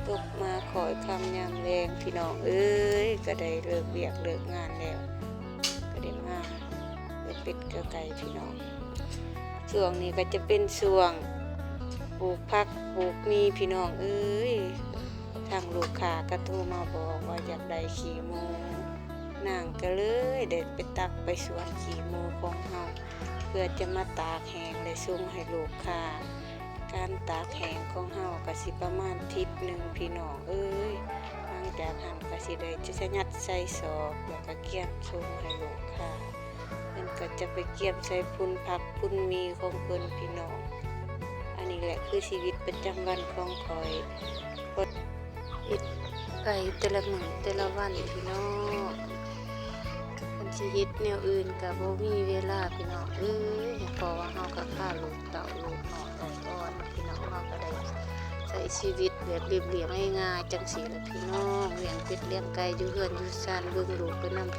ตกมาคอยคำยามแรงพี่น้องเอ้ยก็ได้เลิกเวียกเลิกงานแล้วก็ได้มาเปิดเป็ดกระไก่พี่น้องช่วงนี้ก็จะเป็นช่วงปลูกผักปลูกมีพี่น้องเอ้ยทางลูกค้าก็โทรมาบอกว่าอยากได้ขี้หมูนางก็เลยได้ไปตักไปสวนขี้หมูของเฮาเพื่อจะมาตากแห้งและส่งให้ลูกค้าการตากแห้งของเฮาก็สิประมาณทิศหนึ่งพี่น้องเอ้ยหลังจากนั้นก็สิได้จะยัดใส่ซอกแล้วก็เกี่ยมส่งให้ลูกค้าเพิ่นก็จะไปเกี่ยมใส่พุ่นผักพุ่นมีของเพิ่นพี่น้องอันนี้แหละคือชีวิตประจำวันของข้อยเฮ็ดไปแต่ละมื้อแต่ละวันพี่น้องคันสิเฮ็ดแนวอื่นก็บ่มีเวลาพี่น้องเอ้ยเพราะว่าเฮาก็ฆ่าลูกเต่าลูกน้อยอ่อนๆพี่น้องเฮาก็ได้ใช้ชีวิตแบบเรียบๆง่ายๆจังซี่แหละพี่น้องเลี้ยงเป็ดเลี้ยงไก่อยู่เรือนอยู่ศาลเบิ่งลูกไปนำ